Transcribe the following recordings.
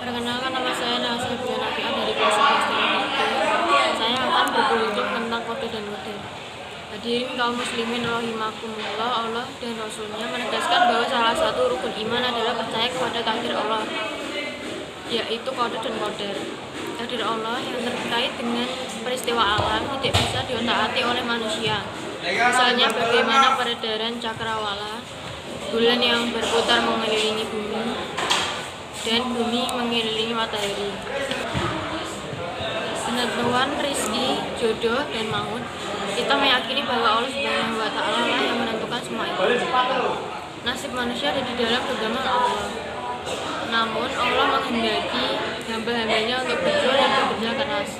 Perkenalkan, nama saya Nelsa Nafiah dari kelas 11 TKP. Saya akan berbicara tentang kode dan kode. Hadirin kaum muslimin rahimakumullah, Allah dan Rasulnya menegaskan bahwa salah satu rukun iman adalah percaya kepada takdir Allah, yaitu kode dan koder. Takdir Allah yang terkait dengan peristiwa alam tidak bisa diotak-atik oleh manusia. Misalnya bagaimana peredaran cakrawala, bulan yang berputar mengelilingi bumi, dan bumi mengelilingi matahari. Penentuan rizki, jodoh, dan maut, kita meyakini bahwa Allah Subhanahu wa Ta'ala lah yang menentukan semua itu. Nasib manusia ada di dalam genggaman Allah. Namun Allah menghendaki hamba-hambanya untuk berjuang dan bekerja keras,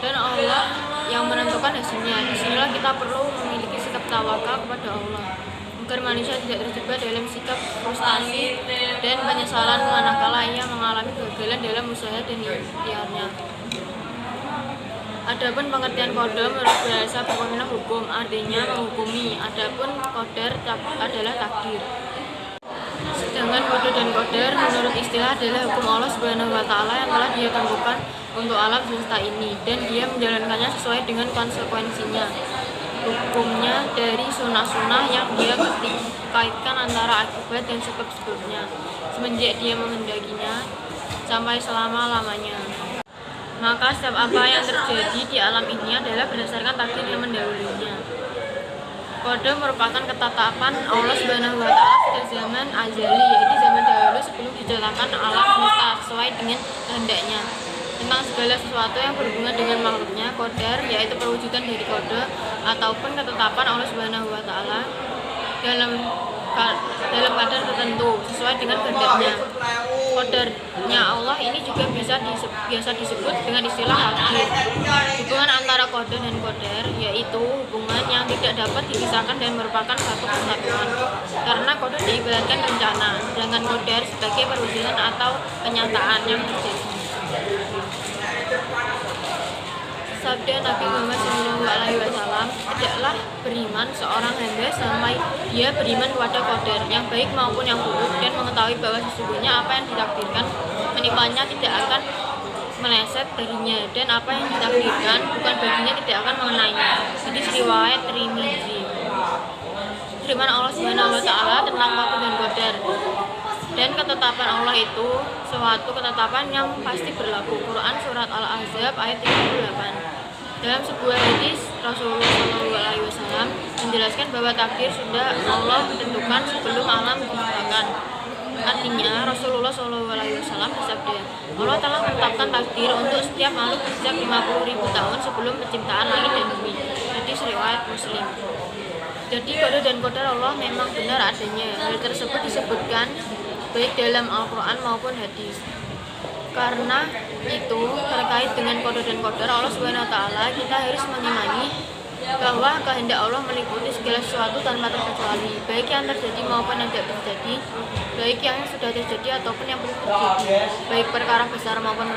dan Allah yang menentukan hasilnya. Disinilah kita perlu memiliki sikap tawakal kepada Allah, agar manusia tidak terjebak dalam sikap frustasi dan penyesalan manakala ia mengalami kegagalan dalam usaha dan ikhtiarnya. Adapun pengertian kode menurut bahasa berkomentar hukum, artinya menghukumi. Adapun koder adalah takdir. Sedangkan kode dan koder menurut istilah adalah hukum Allah Subhanahu wa Ta'ala yang telah Dia tentukan untuk alam semesta ini, dan Dia menjalankannya sesuai dengan konsekuensinya. Hukumnya dari sunnah-sunnah yang Dia kaitkan antara akibat dan sebab-sebabnya semenjak Dia menghendakinya sampai selama-lamanya. Maka setiap apa yang terjadi di alam ini adalah berdasarkan takdir yang mendahulunya. Kode merupakan ketetapan Allah Subhanahu wa Ta'ala sejak zaman azali, yaitu zaman dahulu sebelum diciptakan alam semesta sesuai dengan kehendaknya. Tentang segala sesuatu yang berhubungan dengan makhluknya, qadar yaitu perwujudan dari kode ataupun ketetapan Allah Subhanahu wa Ta'ala dalam kadar tertentu sesuai dengan kehendaknya. Qadarnya Allah ini juga biasa disebut dengan istilah takdir. Hubungan antara kode dan qadar yaitu hubungan yang tidak dapat dipisahkan dan merupakan satu kesatuan. Karena kode diibaratkan rencana, sedangkan qadar sebagai perwujudan atau kenyataan yang terjadi. Sabda Nabi Muhammad SAW, tidaklah beriman seorang hamba sampai dia beriman kepada qadar yang baik maupun yang buruk, dan mengetahui bahwa sesungguhnya apa yang ditakdirkan menimanya tidak akan meleset darinya, dan apa yang ditakdirkan bukan baginya tidak akan mengenainya. Hadis riwayat Tirmidzi. Firman Allah Subhanahu wa Ta'ala tentang kode dan qadar. Dan ketetapan Allah itu suatu ketetapan yang pasti berlaku. Quran Surat Al-Ahzab ayat 38. Dalam sebuah hadis, Rasulullah SAW menjelaskan bahwa takdir sudah Allah tentukan sebelum alam diciptakan. Artinya, Rasulullah SAW bersabda, Allah telah menetapkan takdir untuk setiap makhluk sejak 50.000 tahun sebelum penciptaan langit dan bumi. Hadis riwayat Muslim. Jadi kode dan qadar Allah memang benar adanya. Hal tersebut disebutkan baik dalam Al-Quran maupun hadis. Karena itu terkait dengan kode dan qadar Allah Subhanahu wa Ta'ala, kita harus mengimani bahwa kehendak Allah meliputi segala sesuatu tanpa terkecuali, baik yang terjadi maupun yang tidak terjadi, baik yang sudah terjadi ataupun yang belum terjadi, baik perkara besar maupun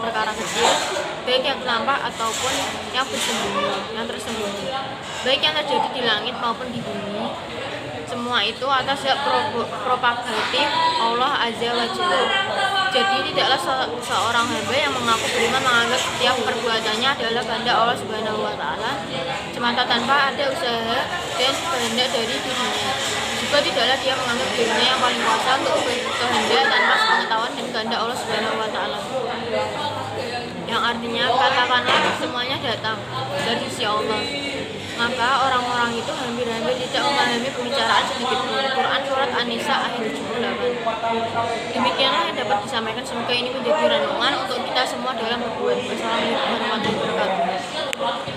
perkara kecil, baik yang nampak ataupun yang tersembunyi, baik yang terjadi di langit maupun di bumi. Semua itu atas hak propagatif Allah Azza wa Jalla. Jadi tidaklah seorang hamba yang mengaku beriman menganggap setiap perbuatannya adalah kehendak Allah Subhanahu wa Ta'ala semata tanpa ada usaha dan kehendak dari dirinya. Juga tidaklah dia menganggap dirinya yang paling kuasa untuk berkehendak tanpa pengetahuan dan kehendak Allah Subhanahu wa Ta'ala. Yang artinya katakanlah semuanya datang dari sisi Allah. Maka orang-orang itu hampir-hampir tidak memahami pembicaraan sedikit pun. Quran Surat An-Nisa ayat 78. Demikianlah yang dapat disampaikan. Semoga ini menjadi renungan untuk kita semua dalam berbuat. Wassalamualaikum warahmatullahi wabarakatuh.